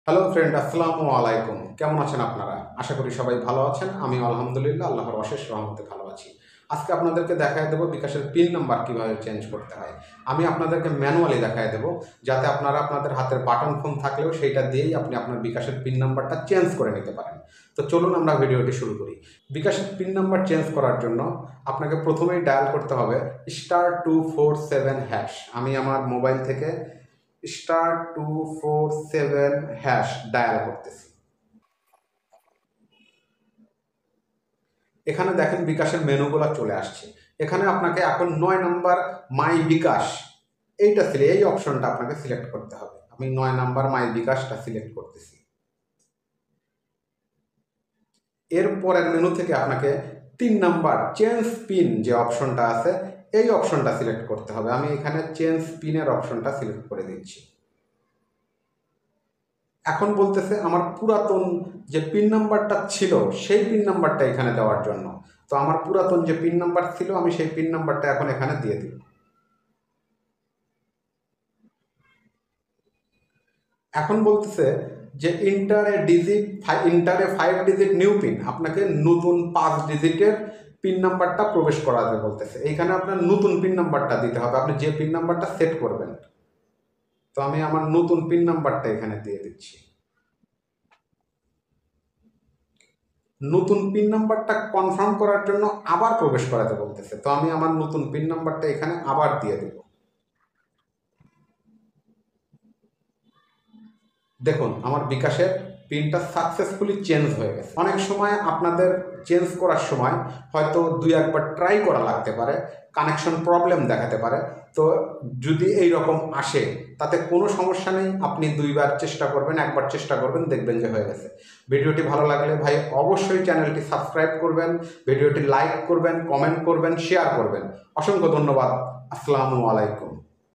Hello friend, আসসালামু আলাইকুম। কেমন আছেন আপনারা? আশা করি সবাই ভালো আছেন। আমি আলহামদুলিল্লাহ আল্লাহর অশেষ রহমতে ভালো আছি। আজকে আপনাদেরকে দেখায় দেবো বিকাশের পিন নাম্বার কীভাবে চেঞ্জ করতে হয়। আমি আপনাদেরকে ম্যানুয়ালি দেখায় দেবো, যাতে আপনারা আপনাদের হাতের বাটন ফোন থাকলেও সেইটা দিয়েই আপনি আপনার বিকাশের পিন নাম্বারটা চেঞ্জ করে নিতে পারেন। তো চলুন আমরা ভিডিওটি শুরু করি। বিকাশের পিন নাম্বার চেঞ্জ করার জন্য আপনাকে প্রথমেই ডায়াল করতে হবে *247#। আমি আমার মোবাইল থেকে *247# ডায়াল করতেছি। এখানে দেখেন বিকাশের মেনুগুলো চলে আসছে। এখানে আপনাকে এখন 9 নাম্বার মাই বিকাশ এই অপশনটা আপনাকে সিলেক্ট করতে হবে। আমি 9 নাম্বার মাই বিকাশটা সিলেক্ট করতেছি। এরপরের মেনু থেকে আপনাকে 3 নাম্বার চেঞ্জ পিন যে অপশনটা আছে এই অপশনটা সিলেক্ট করতে হবে। আমি এখানে চেঞ্জ পিনের অপশনটা সিলেক্ট করে দিচ্ছি। এখন বলতেছে আমার পুরাতন যে পিন নাম্বারটা ছিল সেই পিন নাম্বারটা এখানে দেওয়ার জন্য। তো আমার পুরাতন যে পিন নাম্বার ছিল আমি সেই পিন নাম্বারটা এখন এখানে দিয়ে দিব। এখন বলতেছে যে ইন্টার এ 5 ডিজিট নিউ পিন, আপনাকে নতুন 5 ডিজিটের পিন নাম্বারটা প্রবেশ করাতে বলতেছে। এইখানে আপনার নতুন পিন নাম্বারটা দিতে হবে, আপনি যে পিন নাম্বারটা সেট করবেন। তো আমি আমার নতুন পিন নাম্বারটা এখানে দিয়ে দিচ্ছি। নতুন পিন নাম্বারটা কনফার্ম করার জন্য আবার প্রবেশ করাতে বলতেছে। তো আমি আমার নতুন পিন নাম্বারটা এখানে আবার দিয়ে দেব। দেখুন আমার বিকাশের পিনটা সাকসেসফুলি চেঞ্জ হয়ে গেছে। অনেক সময় আপনাদের চেঞ্জ করার সময় হয়তো 2-1বার ট্রাই করা লাগতে পারে, কানেকশন প্রবলেম দেখাতে পারে। তো যদি এই রকম আসে তাতে কোনো সমস্যা নেই, আপনি 2বার চেষ্টা করবেন, 1বার চেষ্টা করবেন, দেখবেন যে হয়ে গেছে। ভিডিওটি ভালো লাগলে ভাই অবশ্যই চ্যানেলটি সাবস্ক্রাইব করবেন, ভিডিওটি লাইক করবেন, কমেন্ট করবেন, শেয়ার করবেন। অসংখ্য ধন্যবাদ। আসসালামু আলাইকুম।